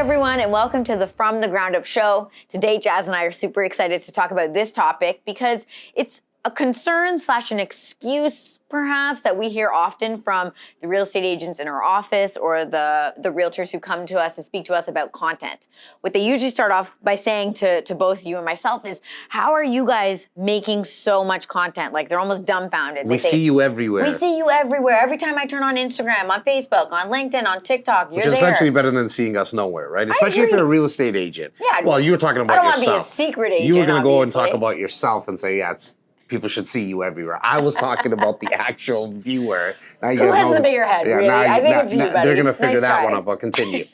everyone, and welcome to the From the Ground Up show. Today, Jazz and I are super excited to talk about this topic because it's a concern / an excuse, perhaps, that we hear often from the real estate agents in our office or the realtors who come to us and speak to us about content. What they usually start off by saying to both you and myself is, how are you guys making so much content? Like, they're almost dumbfounded. We see you everywhere. We see you everywhere. Every time I turn on Instagram, on Facebook, on LinkedIn, on TikTok, you're there. Which is essentially better than seeing us nowhere, right? Especially if you're a real estate agent. Yeah. Well, you were talking about yourself. I don't want to be a secret agent, You were going to go and obviously. talk about yourself and say, yeah, people should see you everywhere. I was talking about the actual viewer. Now you Who guys has know, the bigger head, really? I think it's you, buddy. They're going to figure Nice that try. one out, but continue.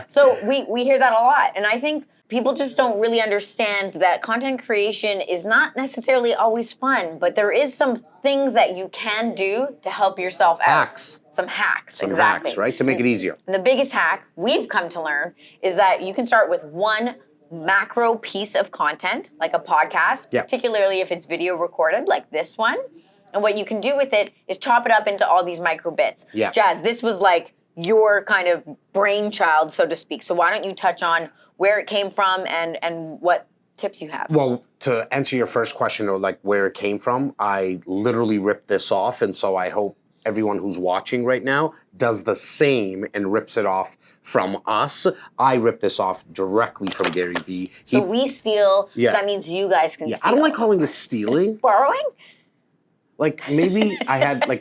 So we hear that a lot, and I think people just don't really understand that content creation is not necessarily always fun, but there is some things that you can do to help yourself out. Hacks. Some hacks, Some exactly. hacks, right? To make it easier. And the biggest hack we've come to learn is that you can start with one macro piece of content, like a podcast, particularly if it's video recorded, like this one. And what you can do with it is chop it up into all these micro bits. Yeah. Jazz, this was like your kind of brainchild, so to speak. So why don't you touch on where it came from and what tips you have? Well, to answer your first question, or like where it came from, I literally ripped this off, and so I hope everyone who's watching right now does the same and rips it off from us. I ripped this off directly from Gary Vee. So we steal, Yeah. so that means you guys can steal. I don't like calling it stealing. Borrowing? Like, maybe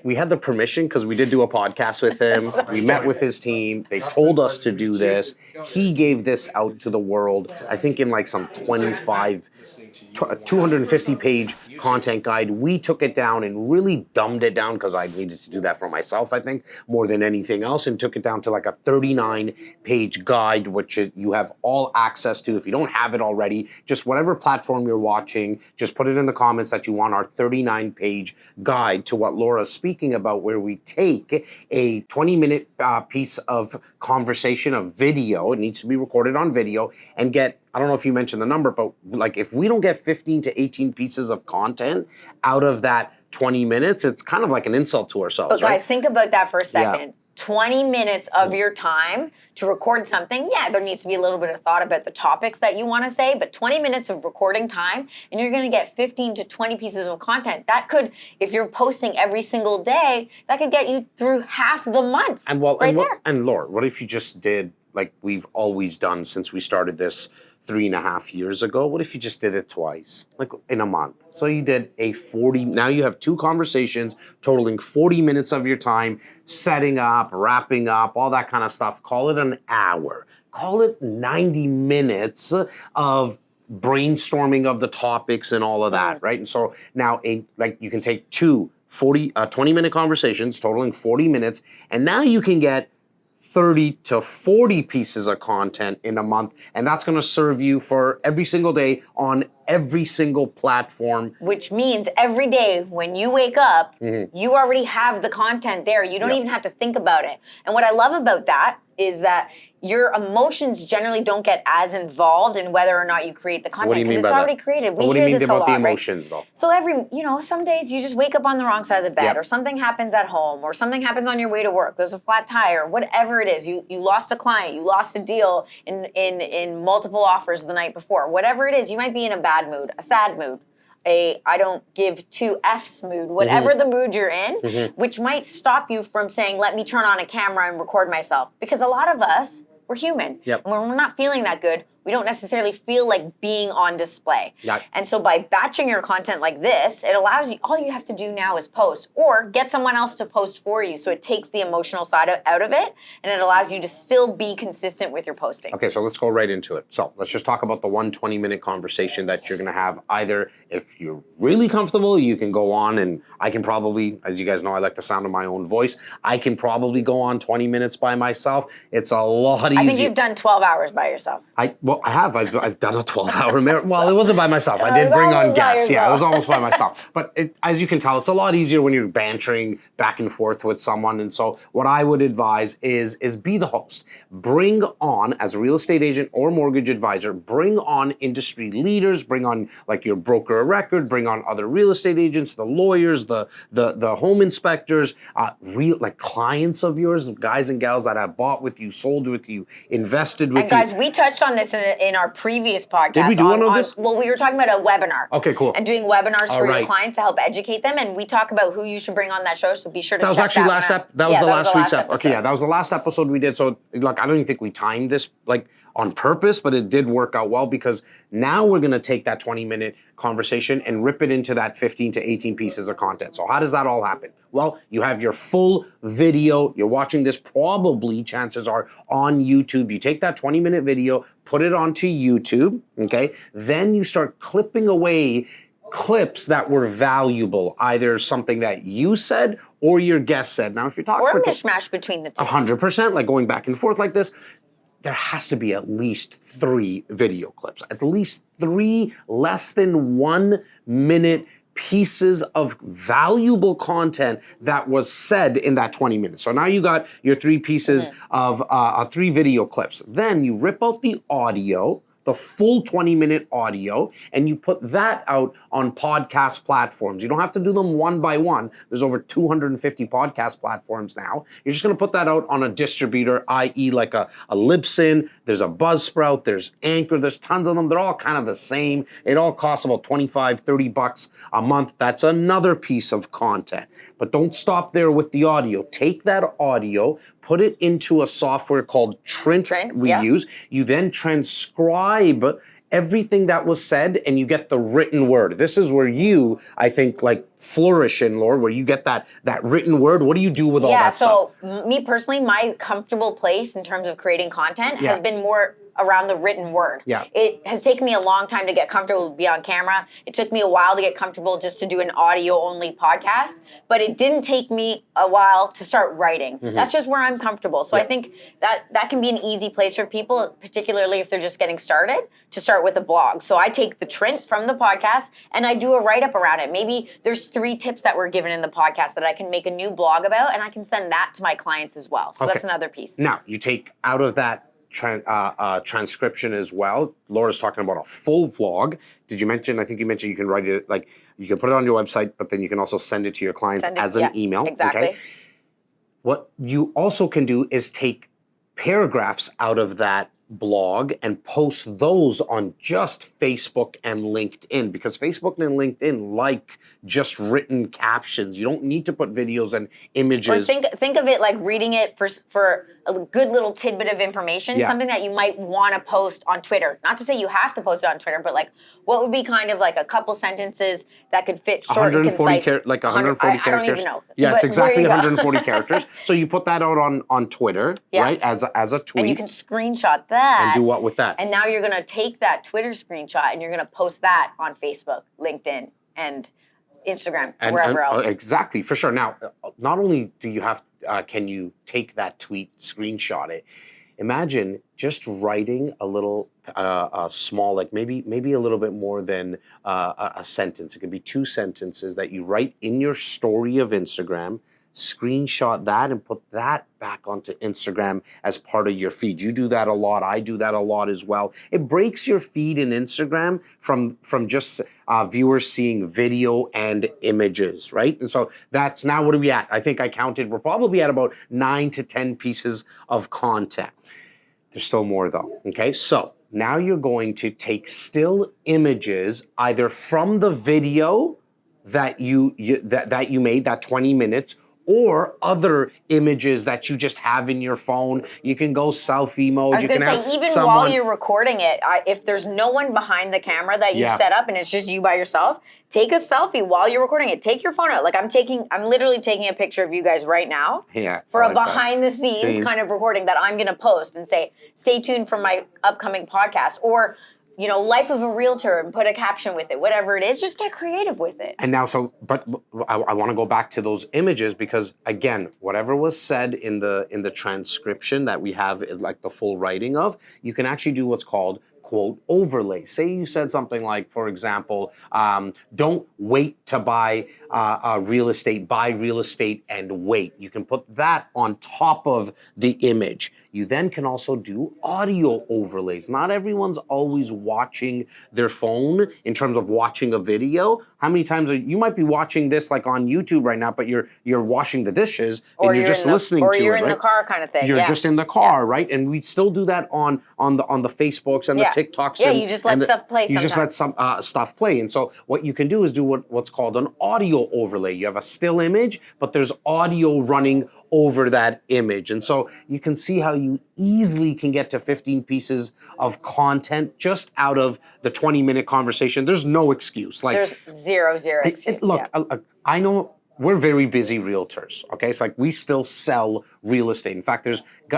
we had the permission because we did do a podcast with him. We met with his team. They told us to do this. He gave this out to the world, I think in like some 250-page content guide. We took it down and really dumbed it down because I needed to do that for myself, I think, more than anything else, and took it down to like a 39-page guide, which you have all access to. If you don't have it already, just whatever platform you're watching, just put it in the comments that you want our 39-page guide to what Laura's speaking about, where we take a 20-minute piece of conversation, of video, it needs to be recorded on video, and get, I don't know if you mentioned the number, but like if we don't get 15 to 18 pieces of content out of that 20 minutes, it's kind of like an insult to ourselves, But right? guys, think about that for a second. Yeah. 20 minutes of your time to record something. Yeah, there needs to be a little bit of thought about the topics that you want to say, but 20 minutes of recording time, and you're going to get 15 to 20 pieces of content. That could, if you're posting every single day, that could get you through half the month. And Laura, what if you just did like we've always done since we started this 3.5 years ago? What if you just did it twice, like in a month? So you did now you have 2 conversations totaling 40 minutes of your time, setting up, wrapping up, all that kind of stuff. Call it an hour. Call it 90 minutes of brainstorming of the topics and all of that, right? And so now you can take 20-minute conversations totaling 40 minutes, and now you can get 30 to 40 pieces of content in a month, and that's going to serve you for every single day on every single platform. Which means every day when you wake up, you already have the content there. You don't even have to think about it. And what I love about that is that your emotions generally don't get as involved in whether or not you create the content because it's already created. What do you mean about the emotions, though? So some days you just wake up on the wrong side of the bed, or something happens at home, or something happens on your way to work. There's a flat tire, whatever it is. You lost a client, you lost a deal in multiple offers the night before. Whatever it is, you might be in a bad mood, a sad mood, I don't give 2 F's mood, whatever the mood you're in, which might stop you from saying, let me turn on a camera and record myself. Because a lot of us, we're human. Yep. And when we're not feeling that good, we don't necessarily feel like being on display. Yep. And so by batching your content like this, it allows you, all you have to do now is post or get someone else to post for you. So it takes the emotional side out of it, and it allows you to still be consistent with your posting. Okay, so let's go right into it. So let's just talk about the 20-minute conversation that you're going to have. Either if you're really comfortable, you can go on, and I can probably, as you guys know, I like the sound of my own voice. I can probably go on 20 minutes by myself. It's a lot easier. I think you've done 12 hours by yourself. Well, I have. I've done a 12-hour marathon. Well, it wasn't by myself. I did was bring on almost by guests. Yeah, it was yourself. almost by myself. But as you can tell, it's a lot easier when you're bantering back and forth with someone. And so what I would advise is be the host. Bring on, as a real estate agent or mortgage advisor, bring on industry leaders, bring on like your broker of record, bring on other real estate agents, the lawyers, the home inspectors, real like clients of yours, guys and gals that have bought with you, sold with you, invested with And you. guys, we touched on this in our previous podcast. Did we do one of this? Well, we were talking about a webinar. Okay, cool. And doing webinars for right. your clients to help educate them. And we talk about who you should bring on that show, so be sure to That was check actually that last one out. that was the last week's episode. episode. Okay, yeah, that was the last episode we did. So like I don't even think we timed this like on purpose, but it did work out well because now we're going to take that 20-minute conversation and rip it into that 15 to 18 pieces of content. So how does that all happen? Well, you have your full video. You're watching this probably, chances are, on YouTube. You take that 20-minute video, put it onto YouTube, okay? Then you start clipping away clips that were valuable, either something that you said or your guest said. Now, if you're talking Or for a mishmash between the two. 100%, like going back and forth like this, there has to be at least 3 video clips, at least 3 less than 1 minute pieces of valuable content that was said in that 20 minutes. So now you got your 3 pieces of 3 video clips. Then you rip out the audio, the full 20-minute audio, and you put that out on podcast platforms. You don't have to do them one by one. There's over 250 podcast platforms now. You're just going to put that out on a distributor, i.e. like a Libsyn, there's a Buzzsprout, there's Anchor, there's tons of them. They're all kind of the same. It all costs about $25, $30 a month. That's another piece of content. But don't stop there with the audio. Take that audio, put it into a software called Trint we use. You then transcribe everything that was said and you get the written word. This is where you, I think, like flourish in, Lord, where you get that written word. What do you do with all that stuff? Yeah, so me personally, my comfortable place in terms of creating content has been more around the written word. Yeah. It has taken me a long time to get comfortable to be on camera. It took me a while to get comfortable just to do an audio-only podcast, but it didn't take me a while to start writing. That's just where I'm comfortable. So I think that can be an easy place for people, particularly if they're just getting started, to start with a blog. So I take the Trint from the podcast and I do a write-up around it. Maybe there's 3 tips that were given in the podcast that I can make a new blog about, and I can send that to my clients as well. So that's another piece. Now, you take out of that transcription as well. Laura's talking about a full vlog. Did you mention, I think you mentioned you can write it, like you can put it on your website, but then you can also send it to your clients as an email. Exactly. Okay? What you also can do is take paragraphs out of that blog and post those on just Facebook and LinkedIn, because Facebook and LinkedIn like just written captions. You don't need to put videos and images. Or think of it like reading it for a good little tidbit of information, something that you might want to post on Twitter. Not to say you have to post it on Twitter, but like what would be kind of like a couple sentences that could fit short and concise. 140 characters. I don't even know. Yeah, it's But exactly there you go. 140 characters. So you put that out on Twitter, right, as a tweet. And you can screenshot that. And do what with that? And now you're going to take that Twitter screenshot and you're going to post that on Facebook, LinkedIn, and Instagram, wherever else. Exactly, for sure. Now, not only do you have, can you take that tweet, screenshot it, imagine just writing a little small, like maybe a little bit more than a sentence. It could be 2 sentences that you write in your story of Instagram, screenshot that and put that back onto Instagram as part of your feed. You do that a lot. I do that a lot as well. It breaks your feed in Instagram from just viewers seeing video and images, right? And so that's now, what are we at? I think I counted, we're probably at about 9 to 10 pieces of content. There's still more though, okay? So now you're going to take still images either from the video that you made, that 20 minutes, or other images that you just have in your phone. You can go selfie mode. I was going to say, even while you're recording it, if there's no one behind the camera that you set up and it's just you by yourself, take a selfie while you're recording it. Take your phone out. Like I'm literally taking a picture of you guys right now for a behind the scenes kind of recording that I'm going to post and say, stay tuned for my upcoming podcast. Or life of a realtor, and put a caption with it, whatever it is, just get creative with it. And now, but I want to go back to those images because, again, whatever was said in the transcription that we have, like the full writing of, you can actually do what's called quote overlay. Say you said something like, for example, don't wait to buy real estate, buy real estate and wait. You can put that on top of the image. You then can also do audio overlays. Not everyone's always watching their phone in terms of watching a video. How many times you might be watching this like on YouTube right now, but you're washing the dishes and you're just listening to it, or you're in the car kind of thing. You're just in the car, right? And we still do that on the Facebooks and the TikToks. Yeah, you just let stuff play. You just let some stuff play. And so what you can do is do what's called an audio overlay. You have a still image, but there's audio running over that image. And so you can see how you easily can get to 15 pieces of content just out of the 20-minute conversation. There's no excuse. Like there's zero excuse. Look, I know we're very busy realtors, okay? It's like we still sell real estate. In fact,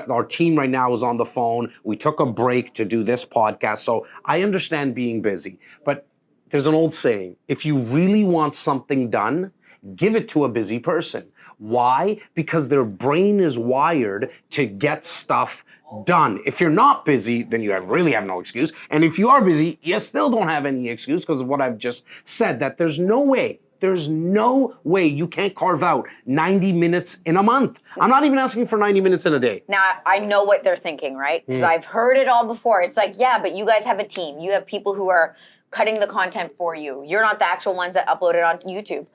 our team right now is on the phone. We took a break to do this podcast. So I understand being busy, but there's an old saying, if you really want something done, give it to a busy person. Why? Because their brain is wired to get stuff done. If you're not busy, then you really have no excuse. And if you are busy, you still don't have any excuse because of what I've just said, that there's no way you can't carve out 90 minutes in a month. I'm not even asking for 90 minutes in a day. Now, I know what they're thinking, right? Because I've heard it all before. It's like, yeah, but you guys have a team. You have people who are cutting the content for you. You're not the actual ones that upload it on YouTube,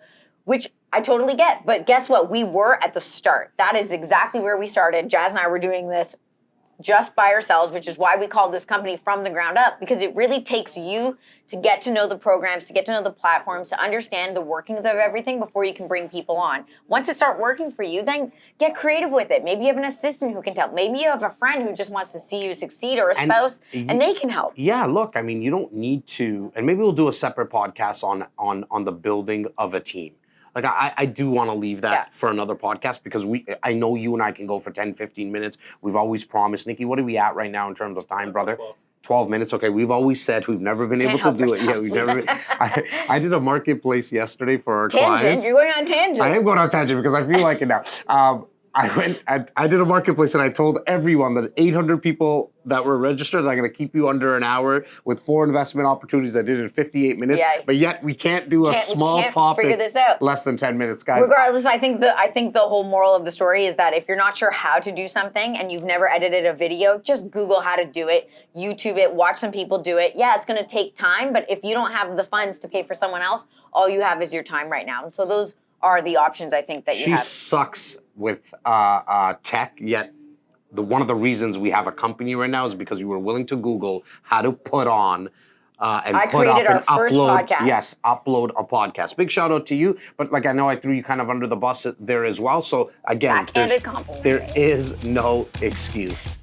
which I totally get. But guess what? We were at the start. That is exactly where we started. Jazz and I were doing this just by ourselves, which is why we called this company From the Ground Up, because it really takes you to get to know the programs, to get to know the platforms, to understand the workings of everything before you can bring people on. Once it starts working for you, then get creative with it. Maybe you have an assistant who can help. Maybe you have a friend who just wants to see you succeed, or a spouse, and they can help. Yeah, look, I mean, you don't need to, and maybe we'll do a separate podcast on the building of a team. Like, I do want to leave that for another podcast because I know you and I can go for 10, 15 minutes. We've always promised. Nikki, what are we at right now in terms of time, brother? 12 minutes. Okay, we've always said we've never been able to do it. Yeah, we've never. I did a marketplace yesterday for our clients. You're going on tangent. I am going on tangent because I feel like it now. I did a marketplace and I told everyone that 800 people that were registered, I'm going to keep you under an hour with 4 investment opportunities I did in 58 minutes. Yeah. But yet we can't do a small topic figure this out. Less than 10 minutes, guys. Regardless, I think the whole moral of the story is that if you're not sure how to do something and you've never edited a video, just Google how to do it, YouTube it, watch some people do it. Yeah, it's going to take time, but if you don't have the funds to pay for someone else, all you have is your time right now. And so those are the options I think that you have. She sucks with tech, yet one of the reasons we have a company right now is because you were willing to Google how to put on upload a podcast. Big shout out to you, but like I know I threw you kind of under the bus there as well. So again, backhanded compliment. There is no excuse.